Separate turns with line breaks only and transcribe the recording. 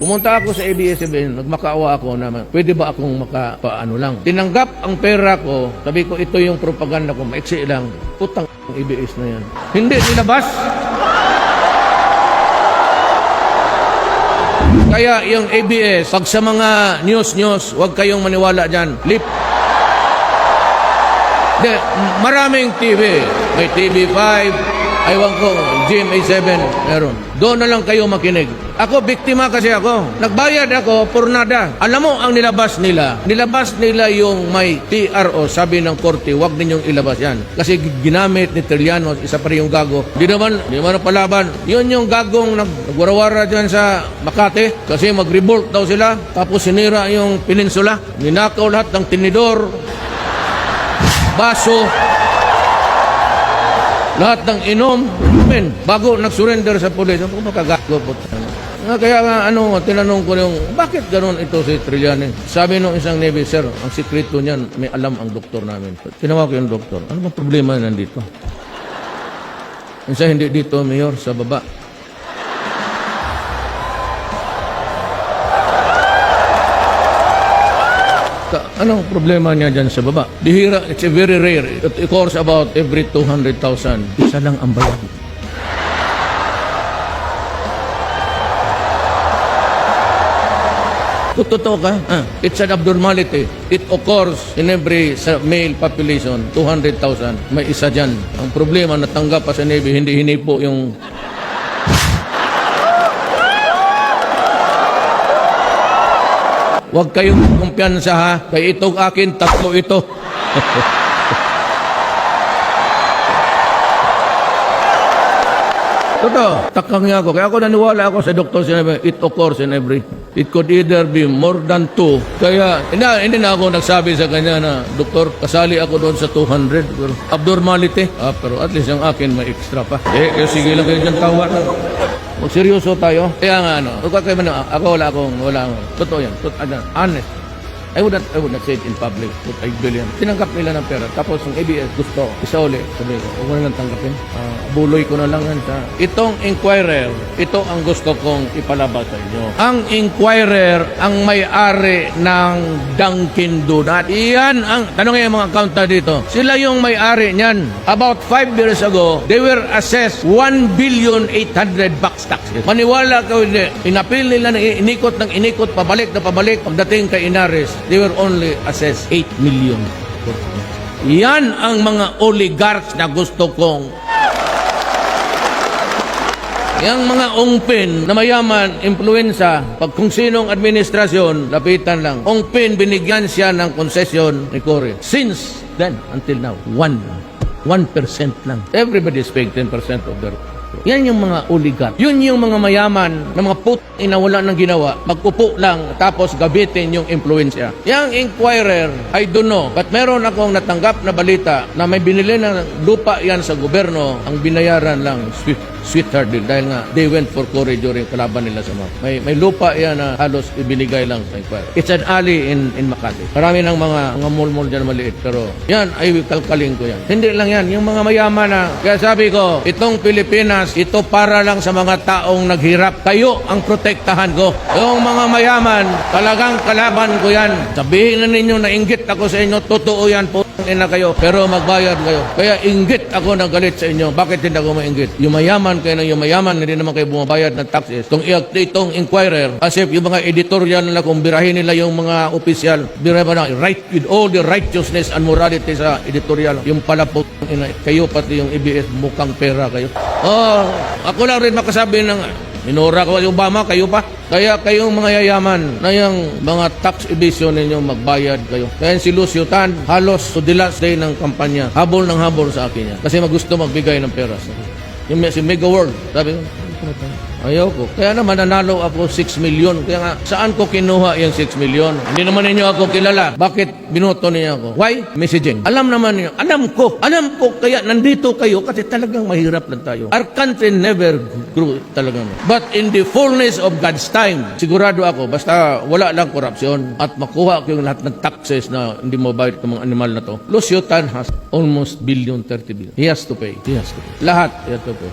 Pumunta ako sa ABS-CBN, nagmakaawa ako naman, pwede ba akong makapaano lang? Tinanggap ang pera ko, sabi ko ito yung propaganda ko, maiksi lang, putang ABS na yan. Hindi nilabas. Kaya yung ABS, pag sa mga news, huwag kayong maniwala dyan. De, maraming TV. May TV5, aywan ko, GMA7, meron. Doon na lang kayo makinig. Ako, biktima kasi ako. Nagbayad ako, por nada. Alam mo, ang nilabas nila yung may TRO, sabi ng korte, huwag ninyong ilabas yan. Kasi ginamit ni Trillanos, isa pa rin yung gago. Di naman palaban. Yun yung gagong nagwarawara dyan sa Makati, kasi mag-revolt daw sila, tapos sinira yung peninsula. Ninakaw lahat ng tinidor, baso, lahat ng inom, bago nag-surrender sa pulis. Ako makagago po. Kaya nga, tinanong ko yung, bakit gano'n ito si Trillanes? Sabi nung isang Navy, sir, ang sikreto niyan, may alam ang doktor namin. Tinawag ko yung doktor, ano bang problema nandito? Minsan hindi dito, Mayor, sa baba. Anong problema niya dyan sa baba? Bihira, it's a very rare. It occurs about every 200,000. Isa lang ang bayad. Totoo ka? It's an abnormality. It occurs in every male population, 200,000. May isa dyan. Ang problema, natanggap pa sa Navy, hindi hinipo yung... Huwag kayong kumpiyansa ha. Kaya itong akin, tatlo ito. Totoo, takang niya ako. Kaya ako naniwala ako sa doktor, sinabi, it occurs in every. It could either be more than 2. Kaya, hindi na ako nagsabi sa kanya na, doktor, kasali ako doon sa 200. Pero, abnormality. Pero at least yung akin may extra pa. Sige lang kayo dyan tawa na. Seryoso tayo. Kaya nga, ako wala akong, totoo yan. Honest. I would not say it in public, but I believe. Tinanggap nila ng pera. Tapos yung ABS gusto, isa uli. Sabi ko, huwag mo na lang tanggapin. Buloy ko na lang yan sa... Itong Inquirer, ito ang gusto kong ipalabas sa inyo. Ang Inquirer, ang may-ari ng Dunkin Donut. Iyan ang... Tanong yung mga accountant dito. Sila yung may-ari niyan. About 5 years ago, they were assessed $1,800,000,000 taxes. Maniwala ko hindi. Inapil nila na inikot ng inikot, pabalik na pabalik. Pagdating kay Inares, they were only assessed 8 million. Yan ang mga oligarchs na gusto kong. Yang mga ungpin na mayaman, influensya, pag kung sinong administrasyon, lapitan lang. Ungpin, binigyan siya ng konsesyon ni Cory. Since then, until now, 1% lang. Everybody is paying 10% of their... Yan yung mga oligarch. Yun yung mga mayaman na mga ina wala ng ginawa. Mag-upo lang tapos gabitin yung influensya. Yang Inquirer, I don't know. But meron akong natanggap na balita na may binili ng lupa yan sa gobyerno. Ang binayaran lang, sweetheart deal. Dahil nga, they went for Cory during kalaban nila sa mga. May lupa yan na halos ibinigay lang sa Inquirer. It's an alley in Makati. Marami ng mga mall-mall dyan maliit. Pero yan, ay kalkaling ko yan. Hindi lang yan. Yung mga mayaman na, kaya sabi ko, itong Pilipinas, ito para lang sa mga taong naghirap. Kayo ang protektahan ko. Yung mga mayaman, talagang kalaban ko yan. Sabihin na ninyo na inggit ako sa inyo, totoo yan po. Ina kayo, pero magbayad kayo. Kaya inggit ako na galit sa inyo. Bakit hindi ako mainggit? Yung mayaman kayo yung mayaman, hindi naman kayo bumabayad ng taxes. Itong Inquirer, as if yung mga editorial nila, kung birahin nila yung mga opisyal, birahin ba na, right, with all the righteousness and morality sa editorial, yung pala po, kayo pati yung ABS, mukhang pera kayo. Ako lang rin makasabi ng minura ko yung Obama, kayo pa. Kaya kayong mga yayaman na yung mga tax evasion ninyo, magbayad kayo. Kaya si Lucio Tan, halos to the last day ng kampanya, habol ng habol sa akin yan. Kasi magusto magbigay ng pera. Yung si Mega World, sabi ko, ayaw ko. Kaya naman nanalo ako 6 million. Kaya nga, saan ko kinuha yung 6 million? Hindi naman ninyo ako kilala. Bakit binoto niyo ako? Why? Messaging. Alam naman niyo. Alam ko. Kaya nandito kayo kasi talagang mahirap lang tayo. Our country never grew talaga. But in the fullness of God's time, sigurado ako, basta wala lang korupsyon at makuha ko yung lahat ng taxes na hindi mo bayad ng mga animal na to. Lucio Tan has almost $1.30 billion. He has to pay. Lahat. He has to pay.